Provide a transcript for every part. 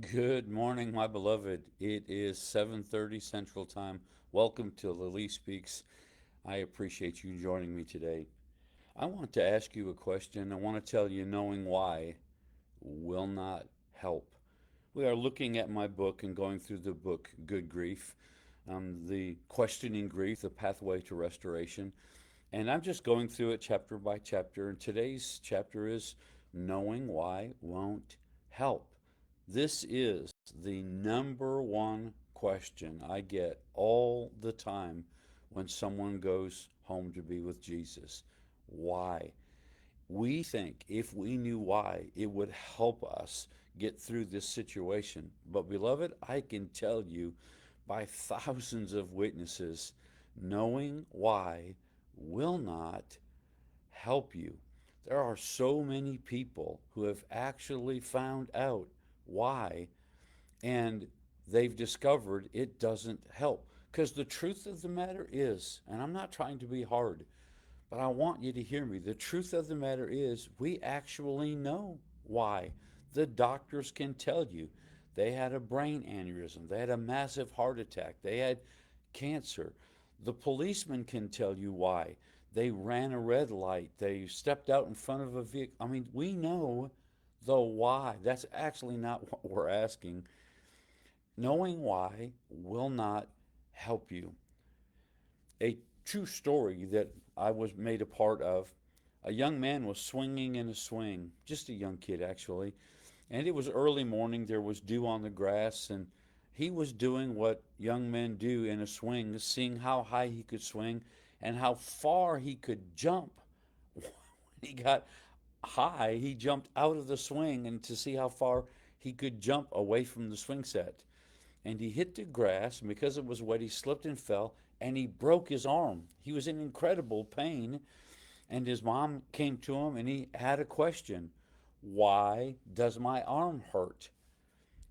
Good morning, my beloved. It is 7:30 Central Time. Welcome to Lily Speaks. I appreciate you joining me today. I want to ask you a question. I want to tell you knowing why will not help. We are looking at my book and going through the book Good Grief, the questioning grief, the pathway to restoration. And I'm just going through it chapter by chapter. And today's chapter is knowing why won't help. This is the number one question I get all the time when someone goes home to be with Jesus. Why? We think if we knew why, it would help us get through this situation. But, beloved, I can tell you by thousands of witnesses, knowing why will not help you. There are so many people who have actually found out why, and they've discovered it doesn't help. Because the truth of the matter is, and I'm not trying to be hard, but I want you to hear me. The truth of the matter is, we actually know why. The doctors can tell you they had a brain aneurysm, they had a massive heart attack, they had cancer. The policeman can tell you why. They ran a red light, they stepped out in front of a vehicle. I mean, we know the why. That's actually not what we're asking. Knowing why will not help you. A true story that I was made a part of. A young man was swinging in a swing, just a young kid actually, and it was early morning. There was dew on the grass, and he was doing what young men do in a swing, seeing how high he could swing and how far he could jump. When he got high, he jumped out of the swing and to see how far he could jump away from the swing set, and he hit the grass, and because it was wet, he slipped and fell, and he broke his arm. He was in incredible pain, and his mom came to him, and he had a question. Why does my arm hurt?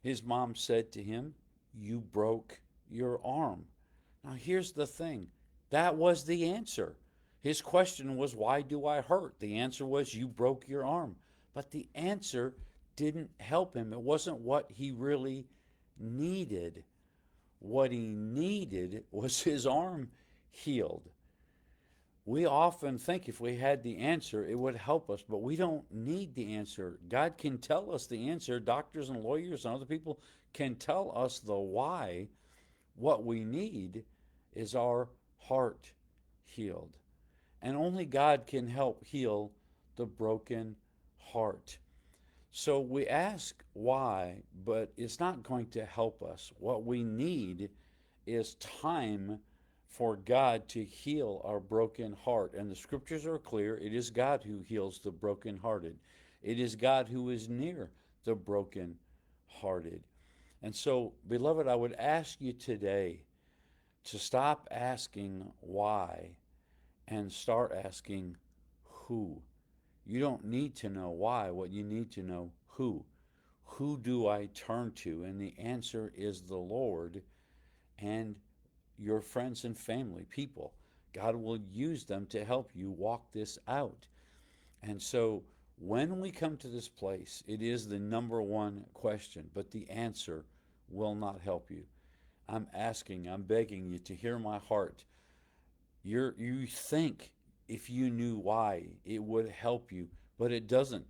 His mom said to him, you broke your arm. Now, here's the thing. That was the answer. His question was, why do I hurt? The answer was, you broke your arm. But the answer didn't help him. It wasn't what he really needed. What he needed was his arm healed. We often think if we had the answer, it would help us, but we don't need the answer. God can tell us the answer. Doctors and lawyers and other people can tell us the why. What we need is our heart healed. And only God can help heal the broken heart. So we ask why, but it's not going to help us. What we need is time for God to heal our broken heart. And the scriptures are clear. It is God who heals the brokenhearted. It is God who is near the brokenhearted. And so, beloved, I would ask you today to stop asking why and start asking who. You don't need to know why. What you need to know who. Who do I turn to? And the answer is the Lord and your friends and family, people. God will use them to help you walk this out. And so when we come to this place, it is the number one question, but the answer will not help you. I'm asking, I'm begging you to hear my heart. You think if you knew why, it would help you, but it doesn't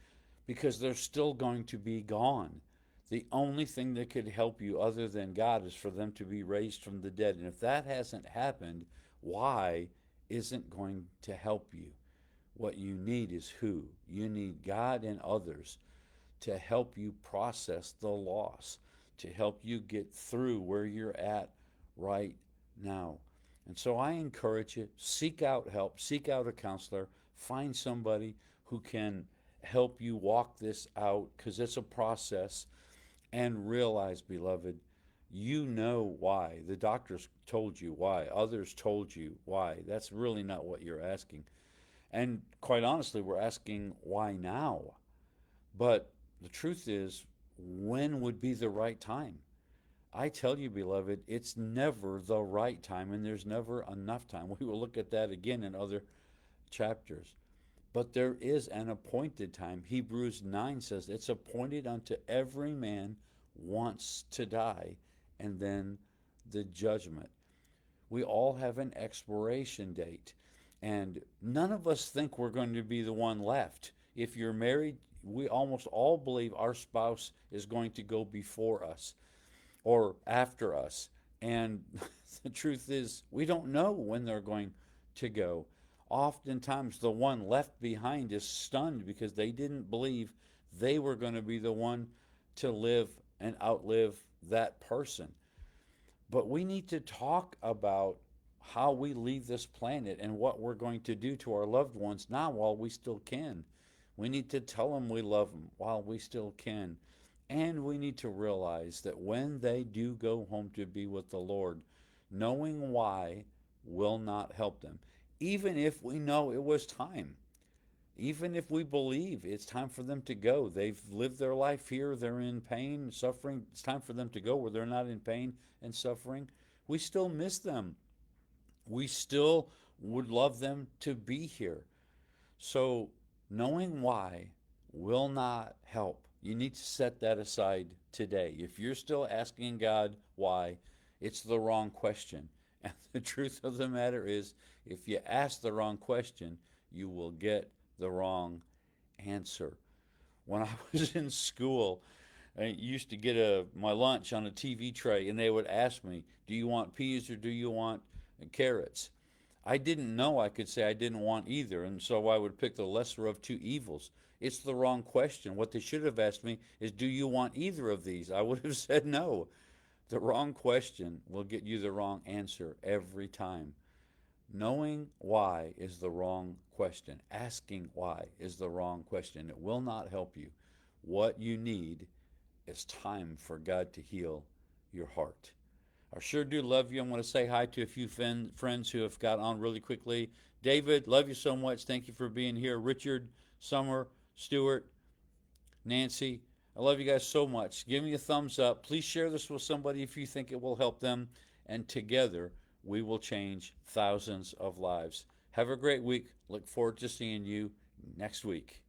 because they're still going to be gone. The only thing that could help you other than God is for them to be raised from the dead. And if that hasn't happened, why isn't going to help you? What you need is who? You need God and others to help you process the loss, to help you get through where you're at right now. And so I encourage you, seek out help, seek out a counselor, find somebody who can help you walk this out because it's a process. And realize, beloved, you know why. The doctors told you why, others told you why. That's really not what you're asking. And quite honestly, we're asking why now. But the truth is, when would be the right time? I tell you, beloved, it's never the right time and there's never enough time. We will look at that again in other chapters. But there is an appointed time. Hebrews 9 says it's appointed unto every man wants to die, and then the judgment. We all have an expiration date, and none of us think we're going to be the one left. If you're married, we almost all believe our spouse is going to go before us or after us. And the truth is, we don't know when they're going to go. Oftentimes, the one left behind is stunned because they didn't believe they were going to be the one to live and outlive that person. But we need to talk about how we leave this planet and what we're going to do to our loved ones now while we still can. We need to tell them we love them while we still can. And we need to realize that when they do go home to be with the Lord, knowing why will not help them. Even if we know it was time, even if we believe it's time for them to go, they've lived their life here, they're in pain, suffering, it's time for them to go where they're not in pain and suffering, we still miss them. We still would love them to be here. So, knowing why will not help. You need to set that aside today. If you're still asking God why, it's the wrong question. And the truth of the matter is, if you ask the wrong question, you will get the wrong answer. When I was in school, I used to get my lunch on a TV tray, and they would ask me, "Do you want peas or do you want carrots?" I didn't know I could say I didn't want either, and so I would pick the lesser of two evils. It's the wrong question. What they should have asked me is, "Do you want either of these?" I would have said no. The wrong question will get you the wrong answer every time. Knowing why is the wrong question. Asking why is the wrong question. It will not help you. What you need is time for God to heal your heart. I sure do love you. I want to say hi to a few friends who have got on really quickly. David, love you so much. Thank you for being here. Richard, Summer, Stuart, Nancy, I love you guys so much. Give me a thumbs up. Please share this with somebody if you think it will help them. And together, we will change thousands of lives. Have a great week. Look forward to seeing you next week.